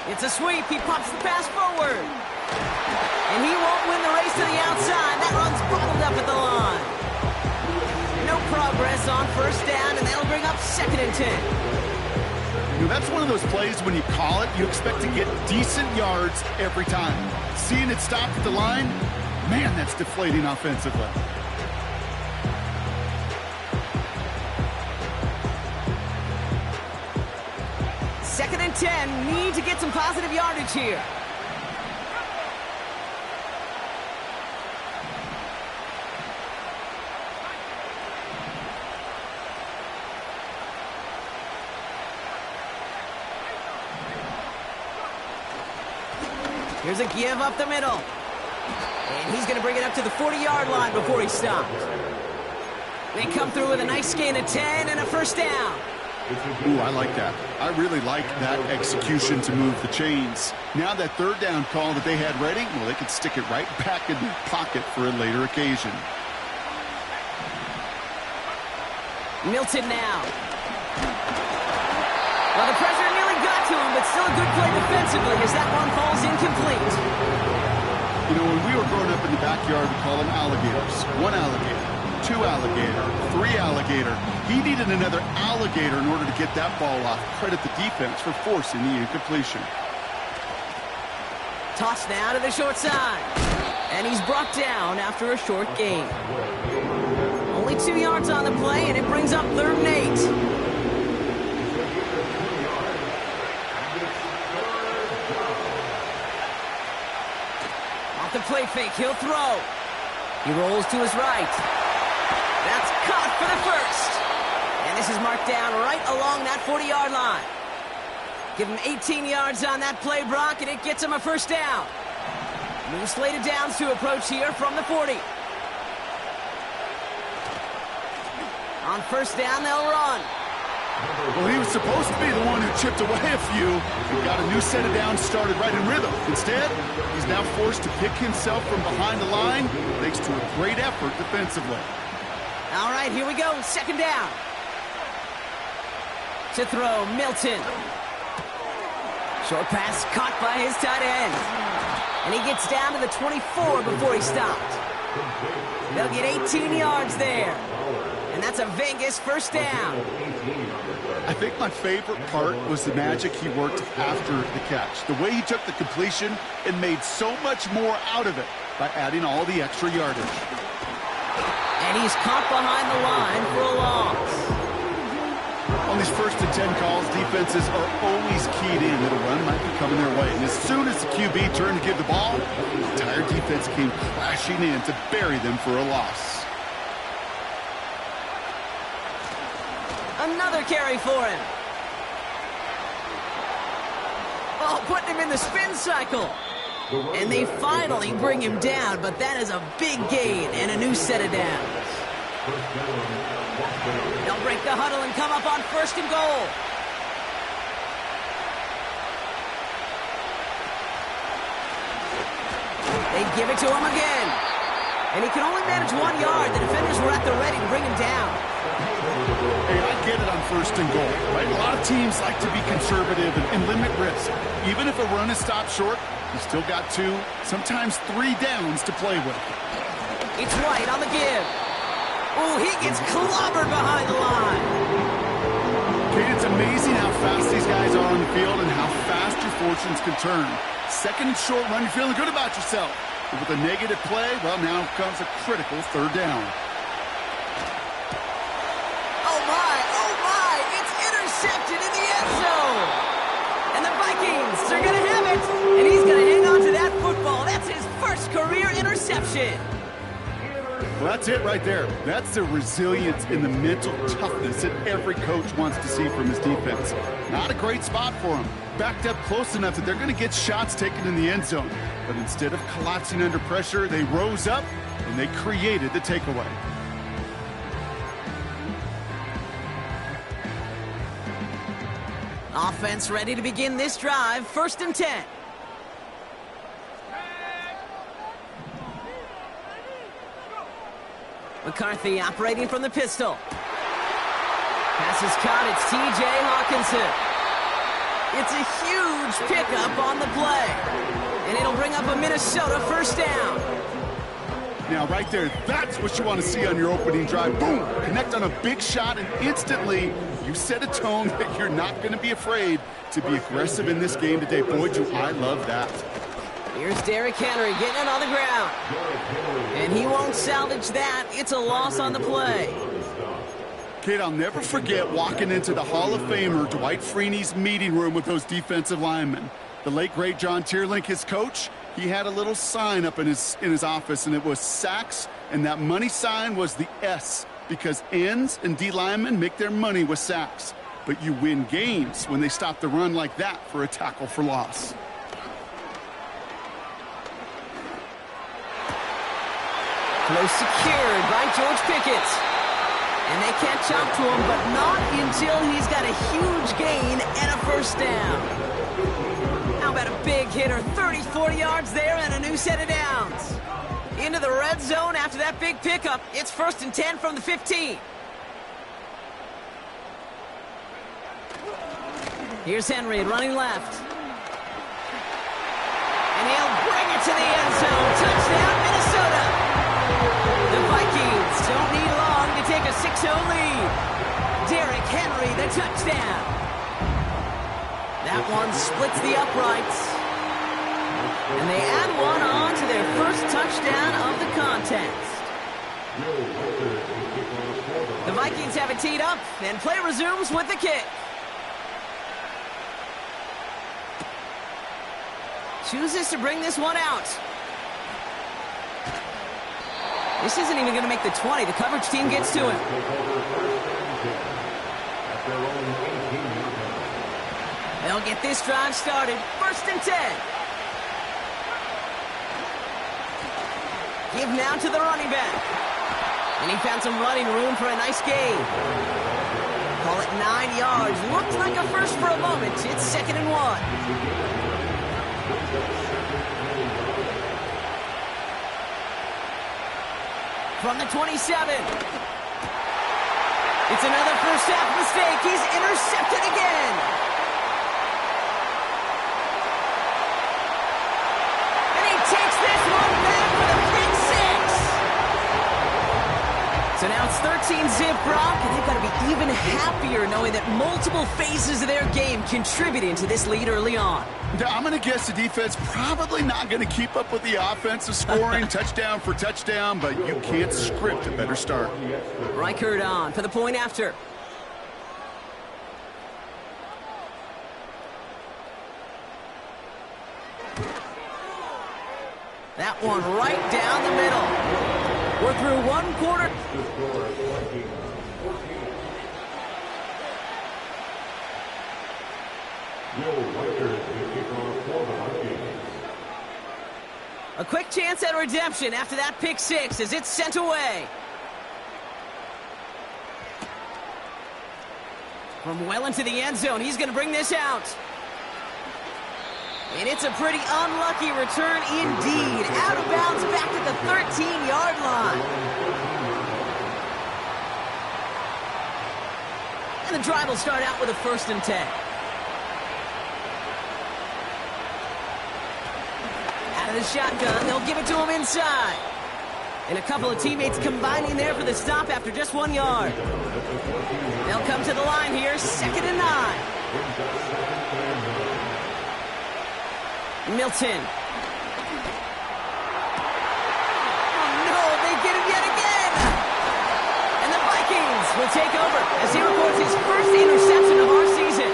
It's a sweep. He pops the pass forward. And he won't win the race to the outside. That run's bottled up at the line. No progress on first down, and that'll bring up 2nd and 10. You know, that's one of those plays when you call it, you expect to get decent yards every time. Seeing it stop at the line, man, that's deflating offensively. Second and 10. Need to get some positive yardage here. Here's a give up the middle. And he's going to bring it up to the 40-yard line before he stops. They come through with a nice gain of 10 and a first down. Ooh, I like that. I really like that execution to move the chains. Now that 3rd down call that they had ready, well, they could stick it right back in their pocket for a later occasion. Milton now. Well, the pressure nearly got to him, but still a good play defensively as that one falls incomplete. You know, when we were growing up in the backyard, we call them alligators. 1 alligator, 2 alligator, 3 alligator. He needed another alligator in order to get that ball off. Credit the defense for forcing the incompletion. Toss now to the short side. And he's brought down after a short gain. Only 2 yards on the play, and it brings up 3rd and 8. The play fake, he'll throw. He rolls to his right. That's caught for the first. And this is marked down right along that 40-yard line. Give him 18 yards on that play, Brock, and it gets him a first down. New slated downs to approach here from the 40. On first down, they'll run. Well, he was supposed to be the one who chipped away a few and got a new set of downs started right in rhythm. Instead, he's now forced to pick himself from behind the line, thanks to a great effort defensively. All right, here we go. 2nd down. To throw, Milton. Short pass caught by his tight end. And he gets down to the 24 before he stopped. They'll get 18 yards there. And that's a Vegas first down. I think my favorite part was the magic he worked after the catch. The way he took the completion and made so much more out of it by adding all the extra yardage. And he's caught behind the line for a loss. On these 1st and 10 calls, defenses are always keyed in that a run might be coming their way. And as soon as the QB turned to give the ball, the entire defense came crashing in to bury them for a loss. Another carry for him. Oh, putting him in the spin cycle. And they finally bring him down, but that is a big gain and a new set of downs. They'll break the huddle and come up on 1st and goal. They give it to him again. And he can only manage 1 yard. The defenders were at the ready to bring him down. Hey, I get it on 1st and goal, right? A lot of teams like to be conservative and limit risk. Even if a run is stopped short, you still got 2, sometimes 3 downs to play with. It's White on the give. Oh, he gets clobbered behind the line. Kate, it's amazing how fast these guys are on the field and how fast your fortunes can turn. 2nd and short run, you're feeling good about yourself. But with a negative play, well, now comes a critical 3rd down. Oh, my, it's intercepted in the end zone. And the Vikings are going to have it. And he's going to hang on to that football. That's his first career interception. Well, that's it right there. That's the resilience and the mental toughness that every coach wants to see from his defense. Not a great spot for him. Backed up close enough that they're going to get shots taken in the end zone. But instead of collapsing under pressure, they rose up and they created the takeaway. Offense ready to begin this drive. 1st and 10. McCarthy operating from the pistol. Pass is caught. It's T.J. Hawkinson. It's a huge pickup on the play. And it'll bring up a Minnesota first down. Now, right there, that's what you want to see on your opening drive. Boom! Connect on a big shot, and instantly you set a tone that you're not going to be afraid to be aggressive in this game today. Boy, do I love that. Here's Derrick Henry getting it on the ground. And he won't salvage that. It's a loss on the play. Kid, I'll never forget walking into the Hall of Famer Dwight Freeney's meeting room with those defensive linemen. The late, great John Tierlink, his coach, he had a little sign up in his office, and it was sacks, and that money sign was the S, because ends and D linemen make their money with sacks. But you win games when they stop the run like that for a tackle for loss. Close secured by George Pickett. And they can't chop to him, but not until he's got a huge gain and a first down. How about a big hitter, 30, 40 yards there and a new set of downs. Into the red zone after that big pickup. It's 1st and 10 from the 15. Here's Henry running left. And he'll bring it to the end zone. Touchdown, Minnesota. The Vikings don't need long to take a 6-0 lead. Derrick Henry, the touchdown. That one splits the uprights. And they add one on to their first touchdown of the contest. The Vikings have it teed up, and play resumes with the kick. Chooses to bring this one out. This isn't even going to make the 20. The coverage team gets to him. They'll get this drive started. 1st and 10. Give now to the running back. And he found some running room for a nice gain. Call it 9 yards. Looked like a first for a moment. It's 2nd and 1. From the 27. It's another first half mistake. He's intercepted again. Takes this one back for the big 6. So now it's 13-zip, Brock, and they've got to be even happier knowing that multiple phases of their game contributed to this lead early on. I'm going to guess the defense probably not going to keep up with the offensive scoring touchdown for touchdown, but you can't script a better start. Reichert on for the point after. That one right down the middle. We're through one quarter. A quick chance at redemption after that pick 6 as it's sent away. From well into the end zone, he's going to bring this out. And it's a pretty unlucky return indeed. Out of bounds back at the 13-yard line. And the drive will start out with a 1st and 10. Out of the shotgun, they'll give it to him inside. And a couple of teammates combining there for the stop after just 1 yard. They'll come to the line here, 2nd and 9. Milton. Oh no, they get him yet again! And the Vikings will take over as he records his first interception of our season.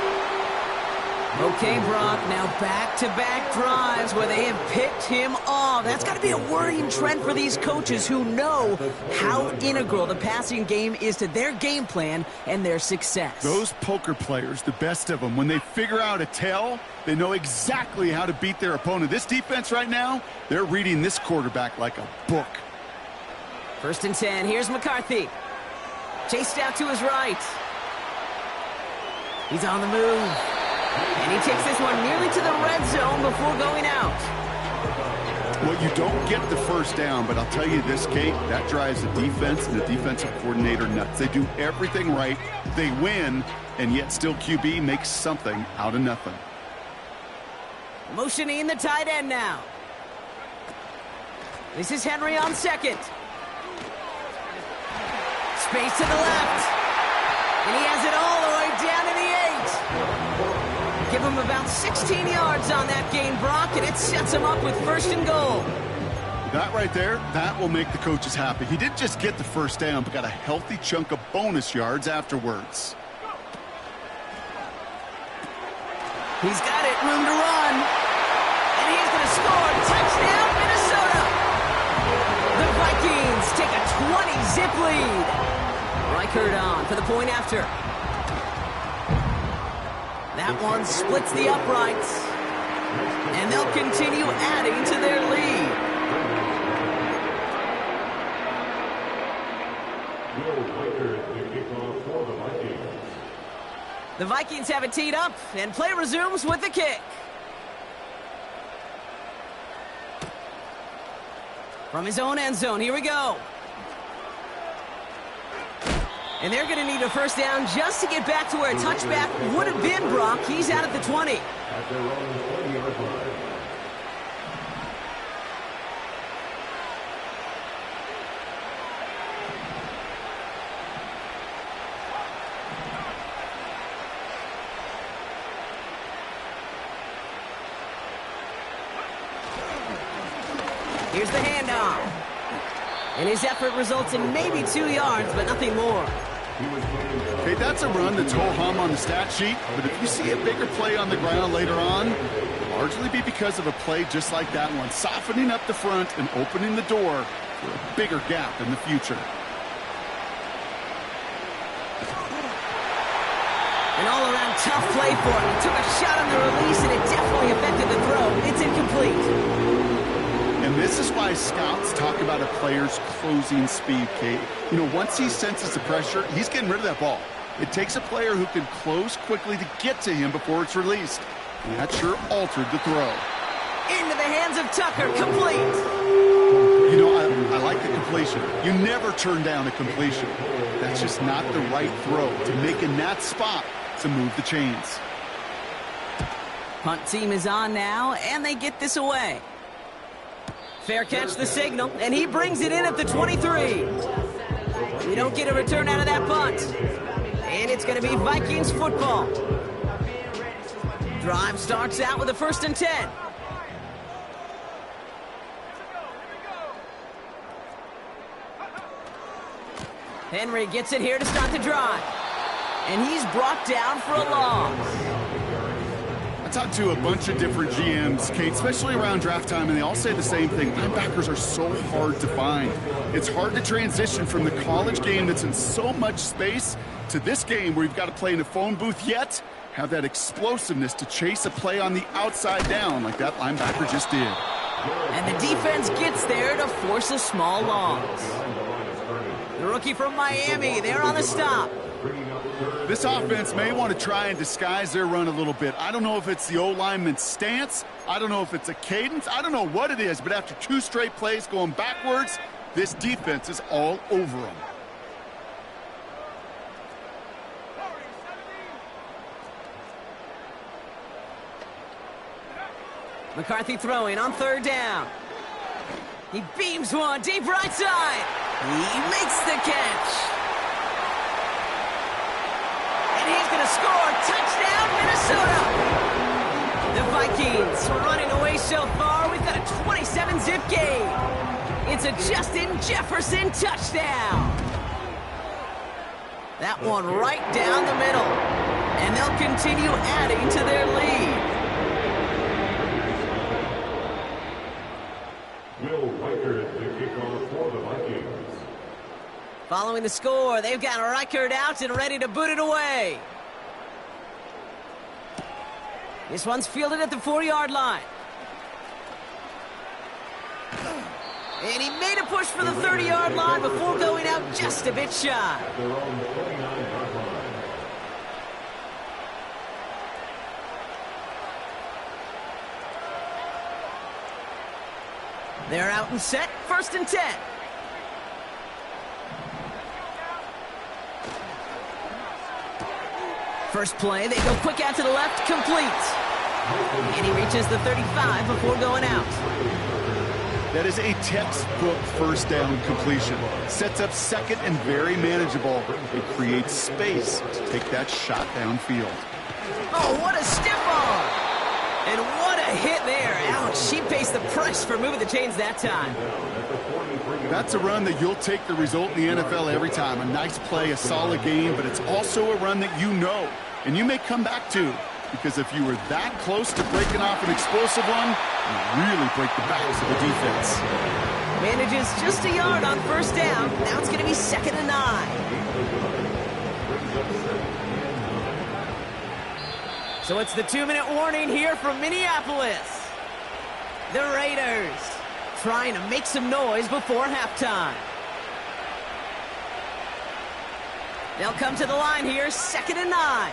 Okay, Brock, now back-to-back drives where they have picked him off. That's got to be a worrying trend for these coaches who know how integral the passing game is to their game plan and their success. Those poker players, the best of them, when they figure out a tell, they know exactly how to beat their opponent. This defense right now, they're reading this quarterback like a book. 1st and 10. Here's McCarthy. Chased out to his right. He's on the move. And he takes this one nearly to the red zone before going out. Well, you don't get the first down, but I'll tell you this, Kate, that drives the defense and the defensive coordinator nuts. They do everything right. They win, and yet still QB makes something out of nothing. Motioning the tight end now. This is Henry on second. Space to the left. And he has it all the way down to the 8. Give him about 16 yards on that gain, Brock, and it sets him up with first and goal. That right there, that will make the coaches happy. He didn't just get the first down, but got a healthy chunk of bonus yards afterwards. He's got it, room to run. And he's going to score. Touchdown, Minnesota. The Vikings take a 20-zip lead. Reichert on for the point after. That one splits the uprights. And they'll continue adding to their lead. The Vikings have it teed up, and play resumes with the kick. From his own end zone, here we go. And they're going to need a first down just to get back to where a touchback would have been, Brock. He's out at the 20. At their own 20-yard line. Here's the handoff. And his effort results in maybe 2 yards, but nothing more. Okay, that's a run that's ho-hum on the stat sheet, but if you see a bigger play on the ground later on, it'll largely be because of a play just like that one, softening up the front and opening the door for a bigger gap in the future. An all-around tough play for him. He took a shot on the release, and it definitely affected the throw. It's incomplete. And this is why scouts talk about a player's closing speed, Kate. You know, once he senses the pressure, he's getting rid of that ball. It takes a player who can close quickly to get to him before it's released. And that sure altered the throw. Into the hands of Tucker, complete. You know, I like the completion. You never turn down a completion. That's just not the right throw to make in that spot to move the chains. Punt team is on now, and they get this away. Fair catch the signal, and he brings it in at the 23. We don't get a return out of that punt. And it's going to be Vikings football. Drive starts out with a 1st and 10. Henry gets it here to start the drive. And he's brought down for a loss. I talked to a bunch of different GMs, Kate, especially around draft time, and they all say the same thing. Linebackers are so hard to find. It's hard to transition from the college game that's in so much space to this game where you've got to play in a phone booth, yet have that explosiveness to chase a play on the outside down like that linebacker just did. And the defense gets there to force a small loss. The rookie from Miami, they're on the stop. This offense may want to try and disguise their run a little bit. I don't know if it's the O-lineman's stance. I don't know if it's a cadence. I don't know what it is, but after 2 straight plays going backwards, this defense is all over them. McCarthy throwing on 3rd down. He beams one deep right side. He makes the catch. And he's going to score. Touchdown, Minnesota. The Vikings are running away so far. We've got a 27-zip game. It's a Justin Jefferson touchdown. That one right down the middle. And they'll continue adding to their lead. Will Reichert, the kickoff for the Vikings. Following the score, they've got Reichert out and ready to boot it away. This one's fielded at the 4-yard line. And he made a push for the 30-yard line before going out just a bit shy. Their own 49-yard line. They're out and set, 1st and 10. First play, they go quick out to the left, complete. And he reaches the 35 before going out. That is a textbook first down completion. Sets up second and very manageable. It creates space to take that shot downfield. Oh, what a stiff arm. And what a hit there. Ouch, she faced the press for moving the chains that time. That's a run that you'll take the result in the NFL every time. A nice play, a solid game, but it's also a run that you know and you may come back to. Because if you were that close to breaking off an explosive one, you really break the backs of the defense. Manages just a yard on first down. Now it's going to be 2nd and 9. So it's the 2-minute warning here from Minneapolis. The Raiders trying to make some noise before halftime. They'll come to the line here, 2nd and 9.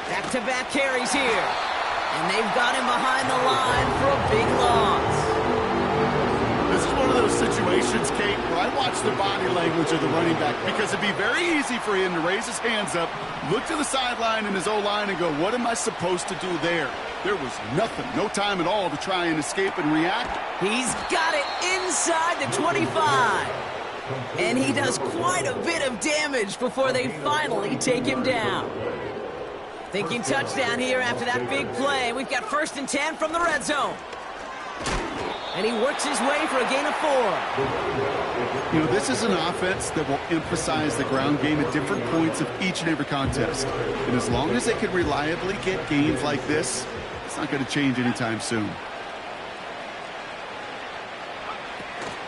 Back-to-back carries here. And they've got him behind the line for a big loss. This is one of those situations, Kate, where I watch the body language of the running back because it'd be very easy for him to raise his hands up, look to the sideline in his O-line and go, what am I supposed to do there? There was nothing, no time at all to try and escape and react. He's got it inside the 25. And he does quite a bit of damage before they finally take him down. Thinking touchdown here after that big play. We've got 1st and 10 from the red zone. And he works his way for a gain of 4. You know, this is an offense that will emphasize the ground game at different points of each and every contest. And as long as they can reliably get gains like this, it's not going to change anytime soon.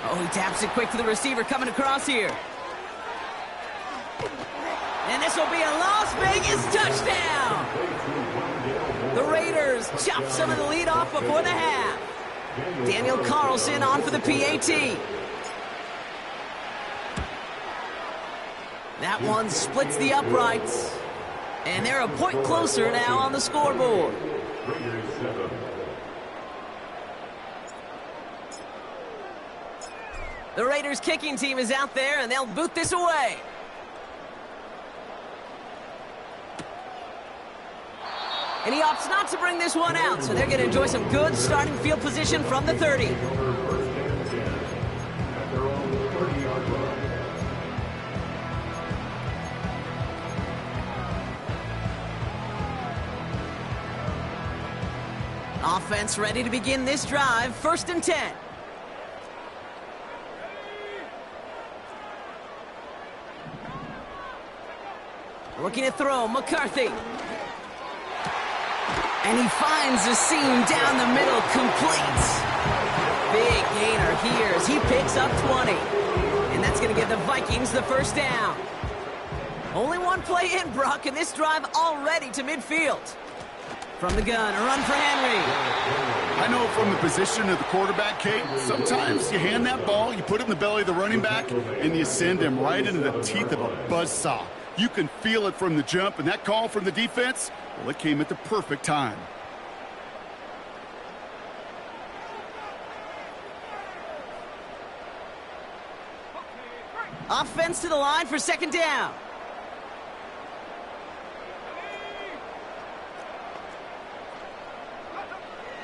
Oh, he taps it quick to the receiver coming across here. And this will be a Las Vegas touchdown. The Raiders chop some of the lead off before the half. Daniel Carlson on for the PAT. That one splits the uprights. And they're a point closer now on the scoreboard. The Raiders kicking team is out there, and they'll boot this away. And he opts not to bring this one out, so they're going to enjoy some good starting field position from the 30. Offense ready to begin this drive, 1st and 10. Looking to throw, McCarthy. And he finds a seam down the middle, complete. Big gainer here as he picks up 20. And that's going to give the Vikings the 1st down. Only one play in, Brock, and this drive already to midfield. From the gun, a run for Henry. I know from the position of the quarterback, Kate, sometimes you hand that ball, you put it in the belly of the running back, and you send him right into the teeth of a buzzsaw. You can feel it from the jump, and that call from the defense, well, it came at the perfect time. Offense to the line for 2nd down.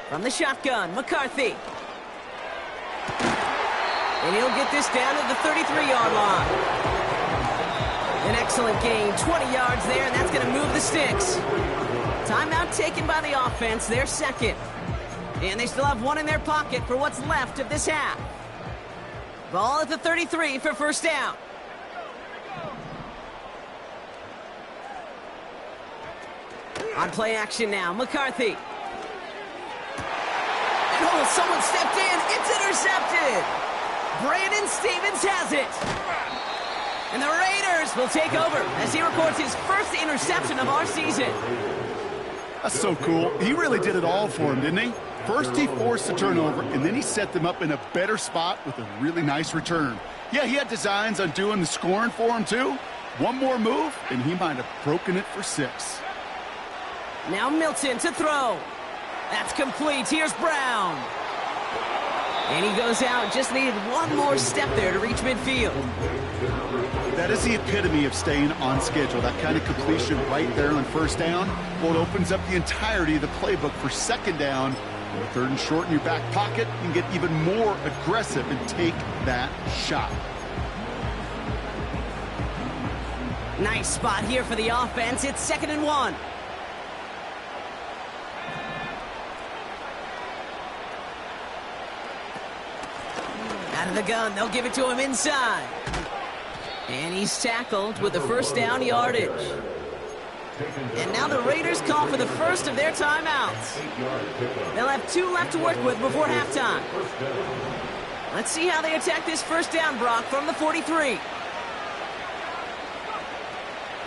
From the shotgun, McCarthy. And he'll get this down to the 33-yard line. An excellent gain, 20 yards there, and that's going to move the sticks. Timeout taken by the offense, their 2nd. And they still have one in their pocket for what's left of this half. Ball at the 33 for 1st down. On play action now, McCarthy. And oh, someone stepped in. It's intercepted. Brandon Stevens has it. And the Raiders will take over as he records his 1st interception of our season. That's so cool. He really did it all for him, didn't he? First he forced the turnover, and then he set them up in a better spot with a really nice return. Yeah, he had designs on doing the scoring for him, too. One more move, and he might have broken it for 6. Now Milton to throw. That's complete. Here's Brown. And he goes out, just needed one more step there to reach midfield. That is the epitome of staying on schedule. That kind of completion right there on first down. Well, it opens up the entirety of the playbook for second down. With third and short in your back pocket, you can get even more aggressive and take that shot. Nice spot here for the offense. It's 2nd and 1. Out of the gun, they'll give it to him inside. And he's tackled with the first down yardage. And now the Raiders call for the first of their timeouts. They'll have 2 left to work with before halftime. Let's see how they attack this first down, Brock, from the 43.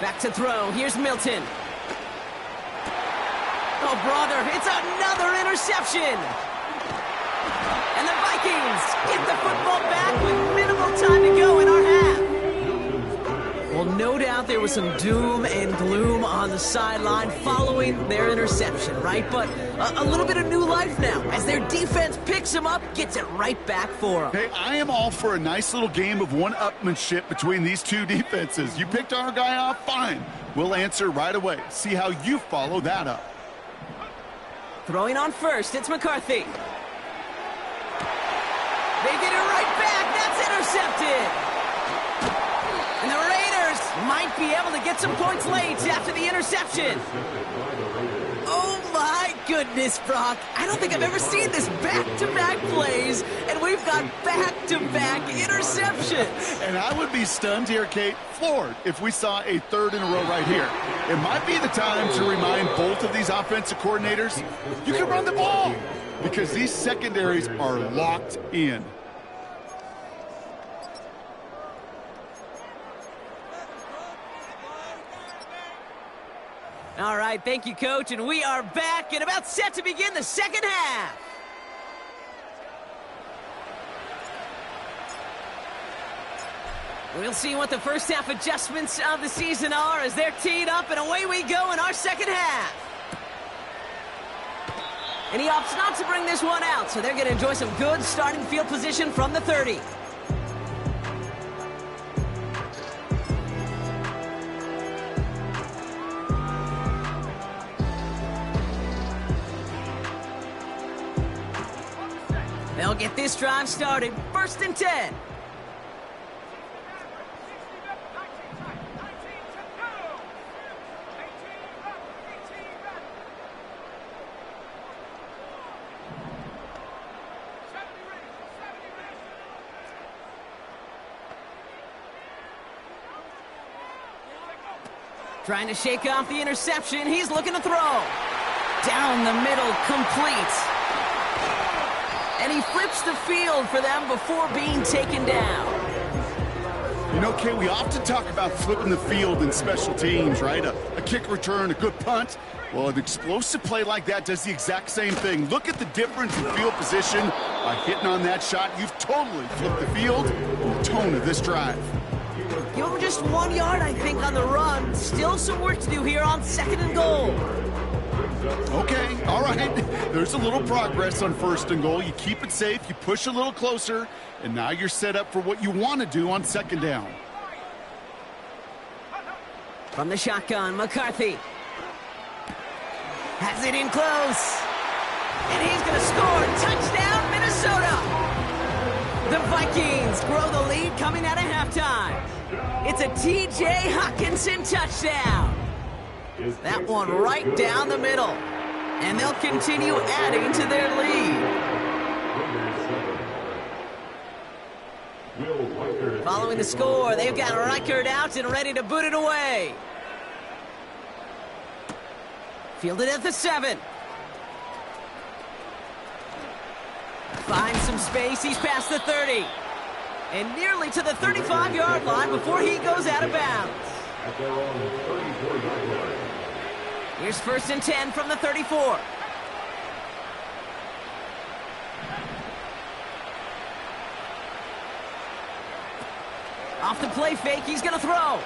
Back to throw. Here's Milton. Oh, brother, it's another interception. And the Vikings get the football back with minimal time to go in our half. Well, no doubt there was some doom and gloom on the sideline following their interception, right? But a little bit of new life now as their defense picks them up, gets it right back for them. Hey, I am all for a nice little game of one-upmanship between these two defenses. You picked our guy off, fine. We'll answer right away. See how you follow that up. Throwing on first, it's McCarthy. They get it right back. That's intercepted. And the Raiders might be able to get some points late after the interception. Oh, my goodness, Brock. I don't think I've ever seen this back-to-back plays, and we've got back-to-back interceptions. And I would be stunned here, Kate, floored, if we saw a third in a row right here. It might be the time to remind both of these offensive coordinators, you can run the ball, because these secondaries are locked in. All right, thank you, Coach, and we are back and about set to begin the second half. We'll see what the first half adjustments of the season are as they're teed up, and away we go in our second half. And he opts not to bring this one out, so they're going to enjoy some good starting field position from the 30. They'll get this drive started. 1st and 10. Trying to shake off the interception. He's looking to throw. Down the middle, complete. And he flips the field for them before being taken down. You know, Kate, we often talk about flipping the field in special teams, right? A kick return, a good punt. Well, an explosive play like that does the exact same thing. Look at the difference in field position. By hitting on that shot, you've totally flipped the field and the tone of this drive. Give him just 1 yard, I think, on the run. Still some work to do here on 2nd and goal. Okay, all right. There's a little progress on 1st and goal. You keep it safe, you push a little closer, and now you're set up for what you want to do on 2nd down. From the shotgun, McCarthy. Has it in close. And he's going to score. Touchdown, Minnesota. The Vikings grow the lead coming out of halftime. It's a T.J. Hockenson touchdown. That one right down the middle. And they'll continue adding to their lead. Following the score, they've got Reichard out and ready to boot it away. Fielded at the 7. Finds some space, he's past the 30. And nearly to the 35-yard line before he goes out of bounds. At their own 34-yard line. Here's 1st and 10 from the 34. Off the play fake, he's going to throw.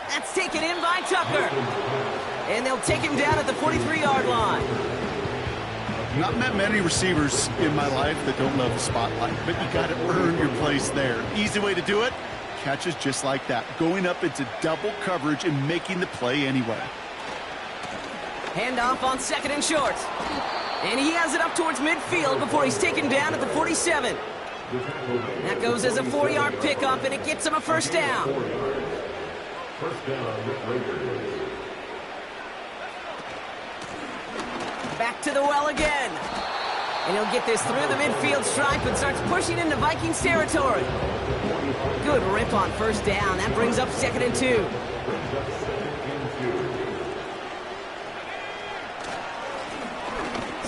That's taken in by Tucker. And they'll take him down at the 43-yard line. Not met many receivers in my life that don't love the spotlight, but you got to earn your place there. Easy way to do it, catches just like that, going up into double coverage and making the play anyway. Handoff on 2nd and short. And he has it up towards midfield before he's taken down at the 47. That goes as a 4-yard pickup, and it gets him a first down. First down, Raiders. Back to the well again. And he'll get this through the midfield stripe and starts pushing into Vikings territory. Good rip on first down. That brings up 2nd and 2.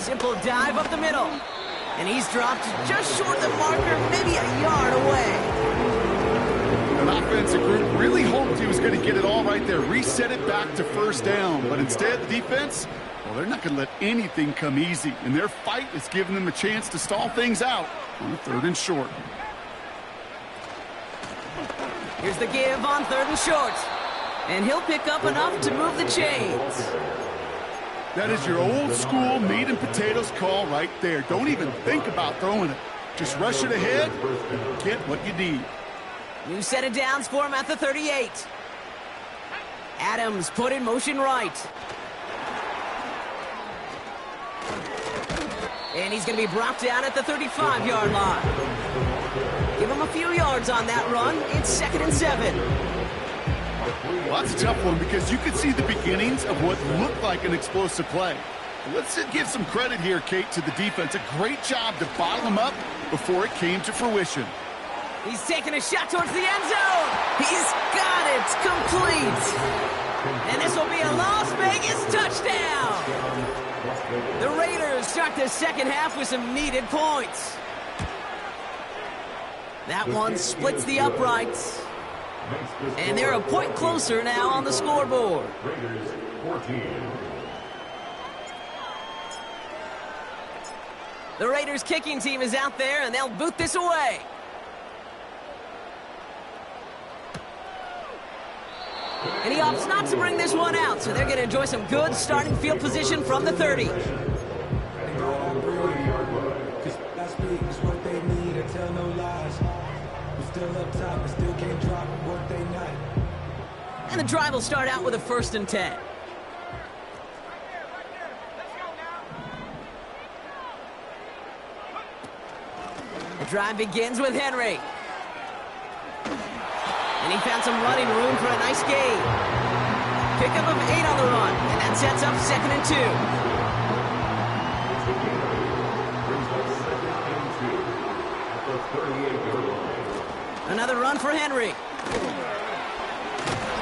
Simple dive up the middle. And he's dropped just short of the marker, maybe a yard away. An offensive group really hoped he was going to get it all right there, reset it back to first down. But instead, the defense, well, they're not going to let anything come easy. And their fight is giving them a chance to stall things out on the 3rd and short. Here's the give on 3rd and short. And he'll pick up enough to move the chains. That is your old school meat and potatoes call right there. Don't even think about throwing it. Just rush it ahead and get what you need. New set of downs for him at the 38. Adams put in motion right. And he's going to be brought down at the 35-yard line. Give him a few yards on that run. It's 2nd and 7. Well, that's a tough one because you could see the beginnings of what looked like an explosive play. Let's give some credit here, Kate, to the defense. A great job to bottle him up before it came to fruition. He's taking a shot towards the end zone. He's got it complete. And this will be a Las Vegas touchdown. The Raiders start the second half with some needed points. That one splits the uprights. And they're a point closer now on the scoreboard. Raiders 14. The Raiders kicking team is out there, and they'll boot this away. And he opts not to bring this one out, so they're going to enjoy some good starting field position from the 30. And the drive will start out with a 1st and 10. The drive begins with Henry. And he found some running room for a nice gain. Pickup of 8 on the run, and that sets up 2nd and 2. Another run for Henry.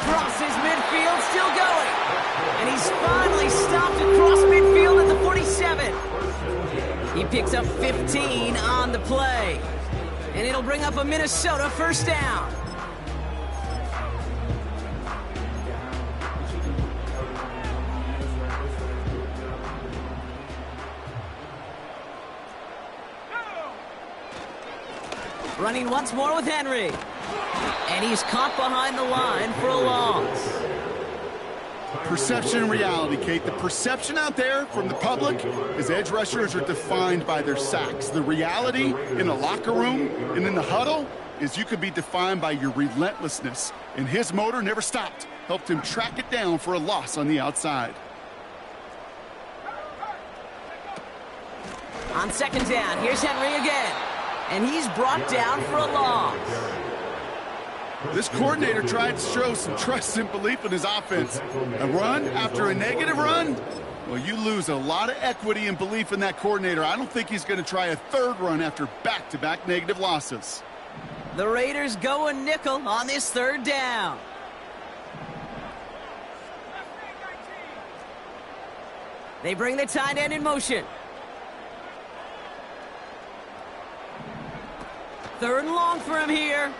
Crosses midfield, still going. And he's finally stopped across midfield at the 47. He picks up 15 on the play. And it'll bring up a Minnesota first down. Running once more with Henry. And he's caught behind the line for a loss. Perception and reality, Kate. The perception out there from the public is edge rushers are defined by their sacks. The reality in the locker room and in the huddle is you could be defined by your relentlessness. And his motor never stopped. Helped him track it down for a loss on the outside. On 2nd down, here's Henry again. And he's brought down for a loss. This coordinator tried to show some trust and belief in his offense. A run after a negative run? Well, you lose a lot of equity and belief in that coordinator. I don't think he's going to try a 3rd run after back-to-back negative losses. The Raiders go a nickel on this 3rd down. They bring the tight end in motion. 3rd and long for him here.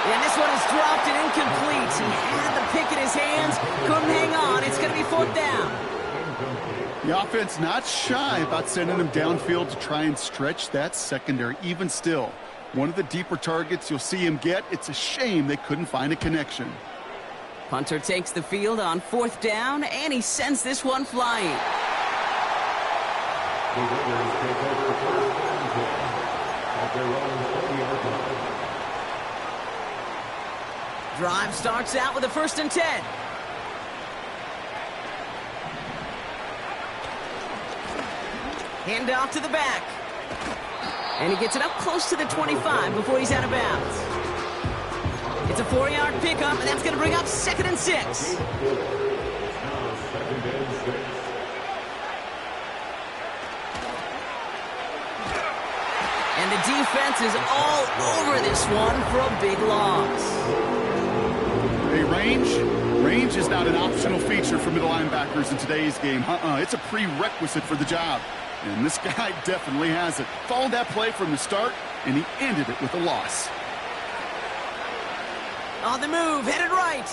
And this one is dropped and incomplete. He had the pick in his hands, couldn't hang on. It's going to be 4th down. The offense not shy about sending him downfield to try and stretch that secondary. Even still, one of the deeper targets you'll see him get. It's a shame they couldn't find a connection. Punter takes the field on 4th down, and he sends this one flying. The Raiders take over first and 10 at their own 40-yard line. Drive starts out with a 1st and 10. Hand off to the back. And he gets it up close to the 25 before he's out of bounds. It's a 4-yard pickup, and that's going to bring up 2nd and 6. Now 2nd and 6. And the defense is all over this one for a big loss. Hey, range is not an optional feature for middle linebackers in today's game. It's a prerequisite for the job. And this guy definitely has it. Followed that play from the start, and he ended it with a loss. On the move, headed right.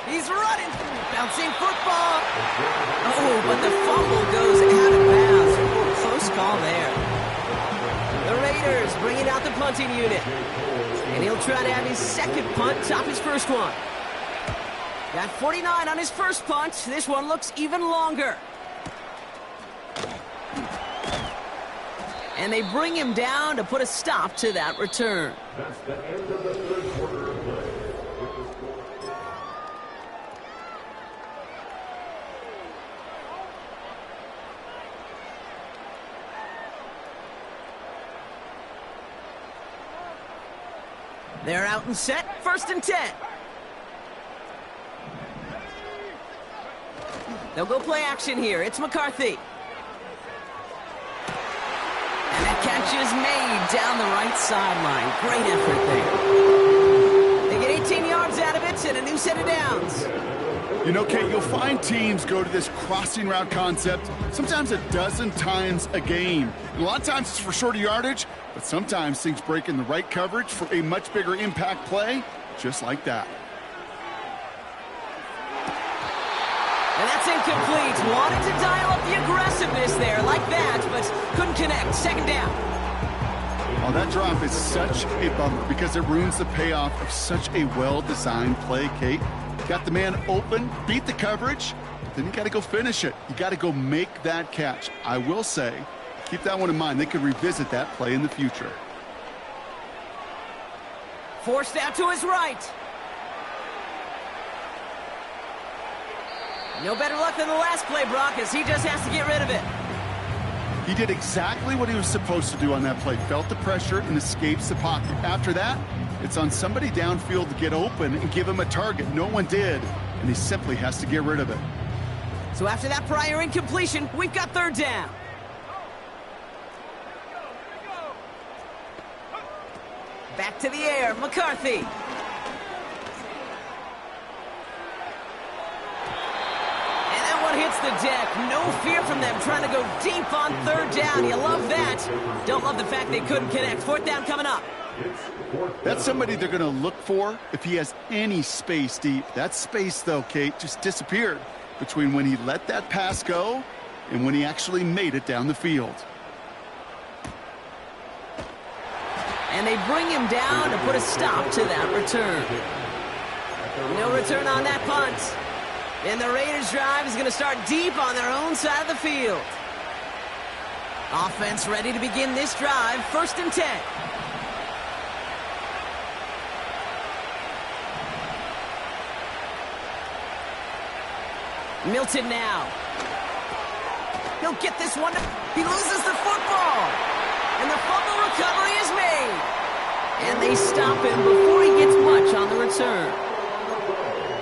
He's running. Bouncing football. Oh, but the fumble goes out of bounds. Ooh, close call there. The Raiders bringing out the punting unit. And he'll try to have his 2nd punt top his 1st one. Got 49 on his 1st punt. This one looks even longer. And they bring him down to put a stop to that return. That's the end of the 3rd quarter of play. They're out and set. 1st and 10. They'll go play action here. It's McCarthy. And that catch is made down the right sideline. Great effort there. They get 18 yards out of it and a new set of downs. You know, Kate, you'll find teams go to this crossing route concept sometimes a dozen times a game. And a lot of times it's for shorter yardage, but sometimes things break in the right coverage for a much bigger impact play, just like that. And that's incomplete. Wanted to dial up the aggressiveness there like that, but couldn't connect. 2nd down. Oh, that drop is such a bummer because it ruins the payoff of such a well-designed play, Kate. Got the man open, beat the coverage, then you got to go finish it. You got to go make that catch. I will say, keep that one in mind. They could revisit that play in the future. Forced out to his right. No better luck than the last play, Brock, as he just has to get rid of it. He did exactly what he was supposed to do on that play. Felt the pressure and escapes the pocket. After that, it's on somebody downfield to get open and give him a target. No one did, and he simply has to get rid of it. So after that prior incompletion, we've got 3rd down. Back to the air, McCarthy. Hits the deck. No fear from them trying to go deep on 3rd down. You love that. Don't love the fact they couldn't connect. 4th down coming up. That's somebody they're going to look for if he has any space deep. That space, though, Kate, just disappeared between when he let that pass go and when he actually made it down the field. And they bring him down to put a stop to that return. No return on that punt. And the Raiders drive is going to start deep on their own side of the field. Offense ready to begin this drive. 1st and 10. Milton now. He'll get this one. He loses the football. And the fumble recovery is made. And they stop him before he gets much on the return.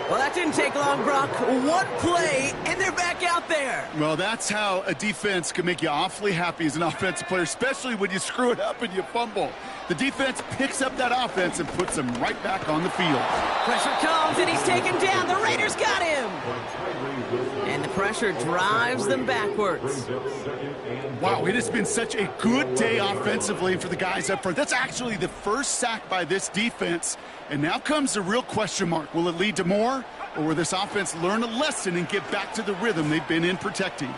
Well, that didn't take long, Brock. One play, and they're back out there. Well, that's how a defense can make you awfully happy as an offensive player, especially when you screw it up and you fumble. The defense picks up that offense and puts them right back on the field. Pressure comes, and he's taken down. The Raiders got him. And the pressure drives them backwards. Wow, it has been such a good day offensively for the guys up front. That's actually the first sack by this defense. And now comes the real question mark. Will it lead to more? Or will this offense learn a lesson and get back to the rhythm they've been in protecting?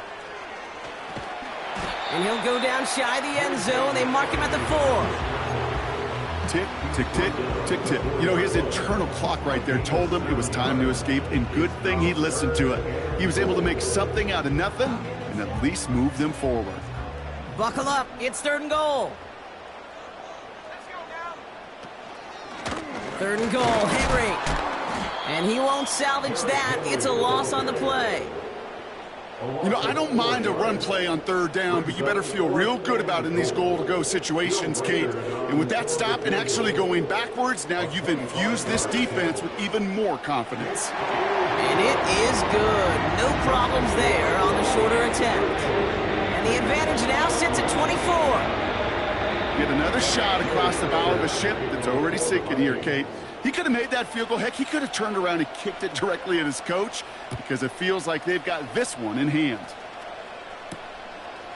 And he'll go down shy of the end zone. They mark him at the 4. Tick, tick, tick, tick, tick. You know, his internal clock right there told him it was time to escape, and good thing he listened to it. He was able to make something out of nothing and at least move them forward. Buckle up, it's 3rd and goal. 3rd and goal, Henry. And he won't salvage that. It's a loss on the play. You know, I don't mind a run play on 3rd down, but you better feel real good about it in these goal-to-go situations, Kate. And with that stop and actually going backwards, now you've infused this defense with even more confidence. And it is good. No problems there on the shorter attempt. And the advantage now sits at 24. Get another shot across the bow of a ship that's already sinking here, Kate. He could have made that field goal. Heck, he could have turned around and kicked it directly at his coach because it feels like they've got this one in hand.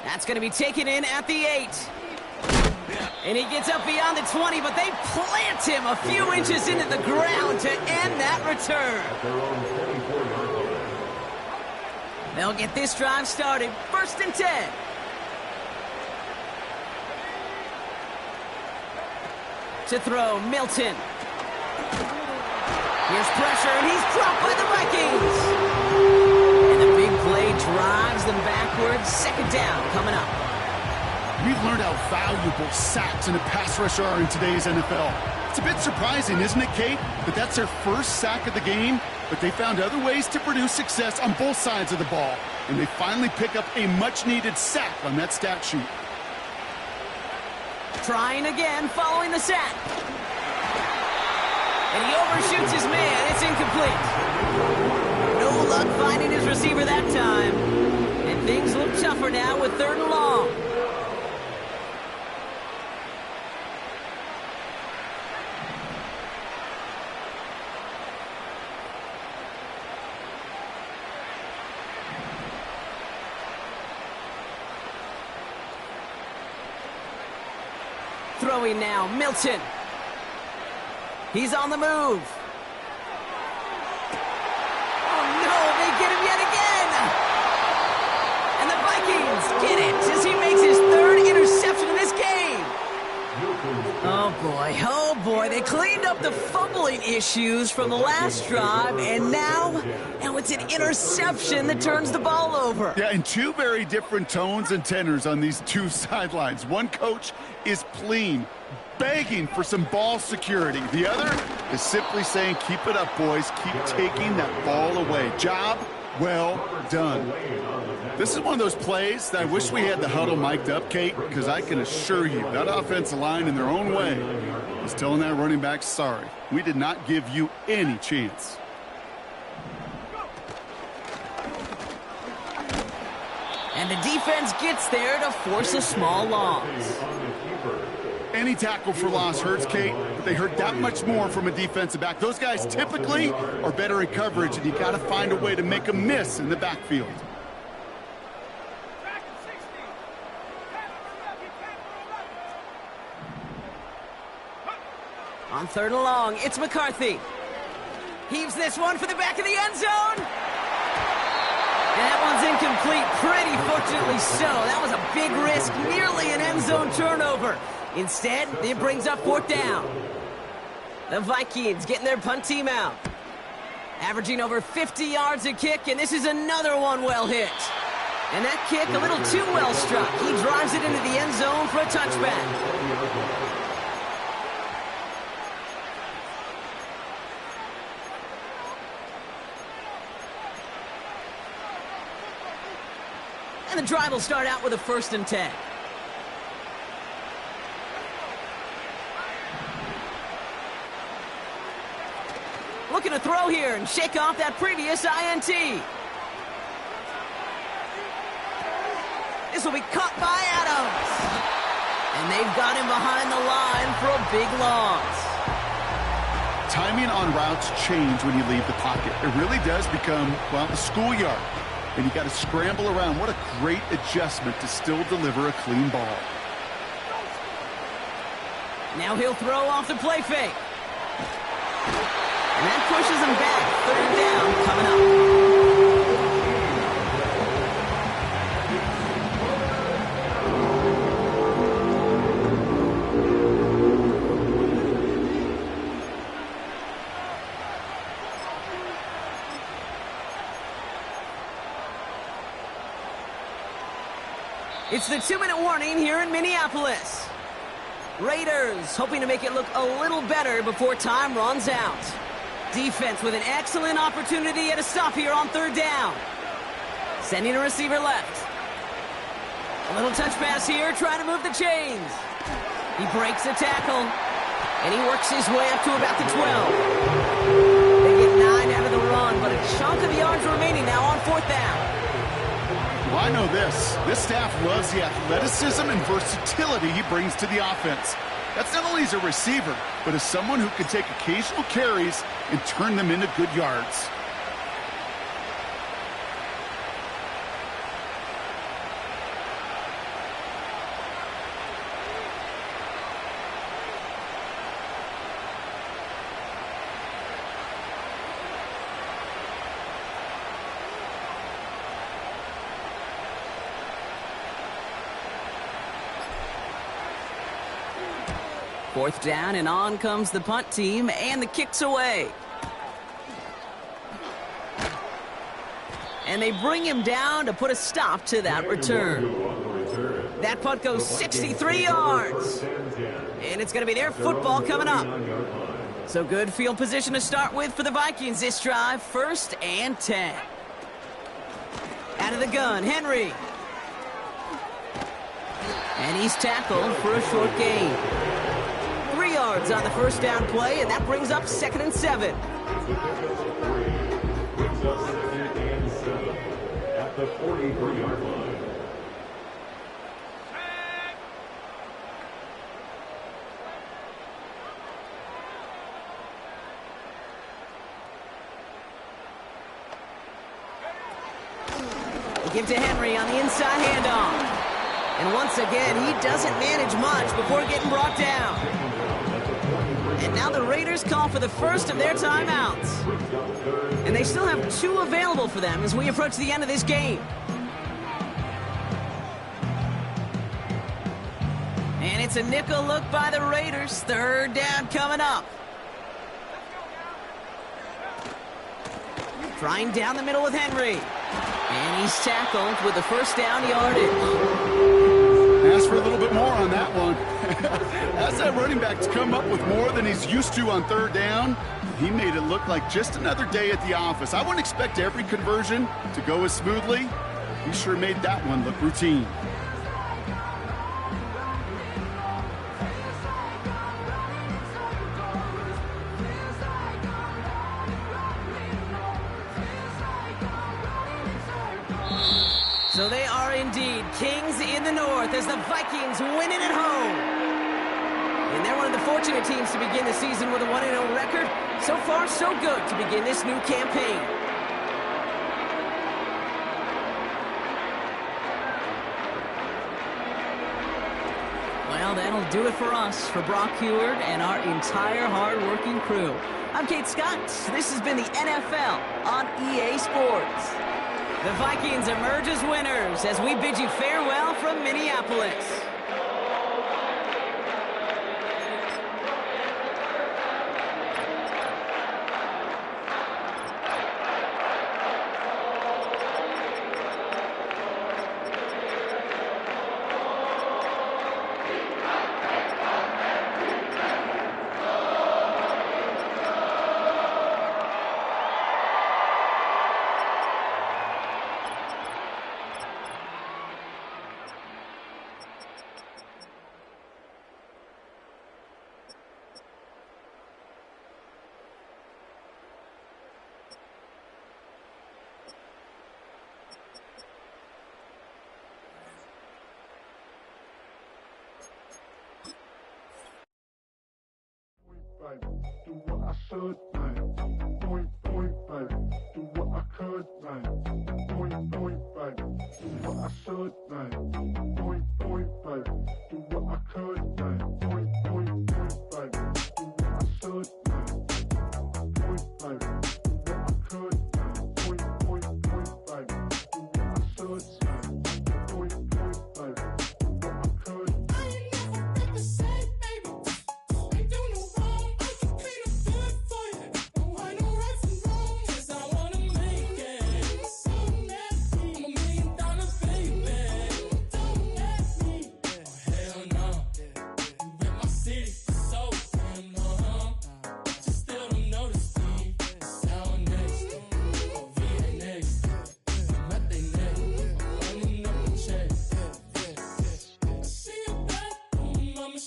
That's going to be taken in at the 8. And he gets up beyond the 20, but they plant him a few inches into the ground to end that return. They'll get this drive started. 1st and 10. To throw, Milton. Here's pressure, and he's dropped by the Vikings. And the big play drives them backwards. 2nd down coming up. We've learned how valuable sacks and a pass rush are in today's NFL. It's a bit surprising, isn't it, Kate? That that's their first sack of the game, but they found other ways to produce success on both sides of the ball. And they finally pick up a much-needed sack on that stat sheet. Trying again following the sack. And he overshoots his man. It's incomplete. No luck finding his receiver that time. And things look tougher now with 3rd and long. Throwing now, Milton. He's on the move. Oh, no, they get him yet again. And the Vikings get it as he makes his 3rd interception of this game. Oh, boy, they cleaned up the fumbling issues from the last drive, and now it's an interception that turns the ball over. Yeah, and 2 very different tones and tenors on these 2 sidelines. One coach is pleading, begging for some ball security. The other is simply saying, keep it up, boys. Keep taking that ball away. Job well done. This is one of those plays that I wish we had the huddle mic'd up, Kate, because I can assure you that offensive line in their own way is telling that running back, sorry, we did not give you any chance. And the defense gets there to force a small loss. Any tackle for loss hurts, Kate, but they hurt that much more from a defensive back. Those guys typically are better in coverage, and you got to find a way to make a miss in the backfield. On 3rd and long, it's McCarthy. Heaves this one for the back of the end zone. And that one's incomplete, pretty fortunately so. That was a big risk, nearly an end zone turnover. Instead, it brings up 4th down. The Vikings getting their punt team out. Averaging over 50 yards a kick, and this is another one well hit. And that kick a little too well struck. He drives it into the end zone for a touchback. And the drive will start out with a 1st and 10. Looking to throw here and shake off that previous INT. This will be caught by Adams. And they've got him behind the line for a big loss. Timing on routes change when you leave the pocket. It really does become, well, a schoolyard. And you got to scramble around. What a great adjustment to still deliver a clean ball. Now he'll throw off the play fake. And that pushes him back. 3rd down coming up. It's the 2-minute warning here in Minneapolis. Raiders hoping to make it look a little better before time runs out. Defense with an excellent opportunity at a stop here on 3rd down. Sending a receiver left. A little touch pass here, trying to move the chains. He breaks a tackle, and he works his way up to about the 12. They get 9 out of the run, but a chunk of the yards remaining now on 4th down. Well, I know this. This staff loves the athleticism and versatility he brings to the offense. That's not only as a receiver, but as someone who can take occasional carries and turn them into good yards. Fourth down, and on comes the punt team, and the kick's away. And they bring him down to put a stop to that return. That punt goes 63 yards. And it's going to be their football coming up. So good field position to start with for the Vikings this drive. 1st and 10. Out of the gun, Henry. And he's tackled for a short gain. 3 yards on the 1st down play, and that brings up 2nd and 7. At the 43-yard line. They give to Henry on the inside handoff. And once again, he doesn't manage much before getting brought down. And now the Raiders call for the first of their timeouts. And they still have 2 available for them as we approach the end of this game. And it's a nickel look by the Raiders. 3rd down coming up. Trying down the middle with Henry. And he's tackled with the 1st down yardage. Ask for a little bit more on that one. As that running back's come up with more than he's used to on 3rd down, he made it look like just another day at the office. I wouldn't expect every conversion to go as smoothly. He sure made that one look routine. So they are indeed kings in the north as the Vikings win it at home. And they're one of the fortunate teams to begin the season with a 1-0 record. So far, so good to begin this new campaign. Well, that'll do it for us, for Brock Huard and our entire hard-working crew. I'm Kate Scott. This has been the NFL on EA Sports. The Vikings emerge as winners as we bid you farewell from Minneapolis. Do what I should, man. Point, baby. Do what I could, man. Point, baby. Do what I should, man. Point, baby. Do what I could, man. Point, baby. Do what I should, man. Point, baby. Do what I could, man. Point, baby. Do what I should, man. Point, baby. Do what I could. I ain't never been the same, baby. Ain't do no wrong, I just plead a good for you.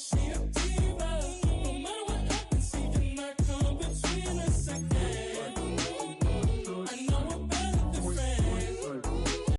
see it.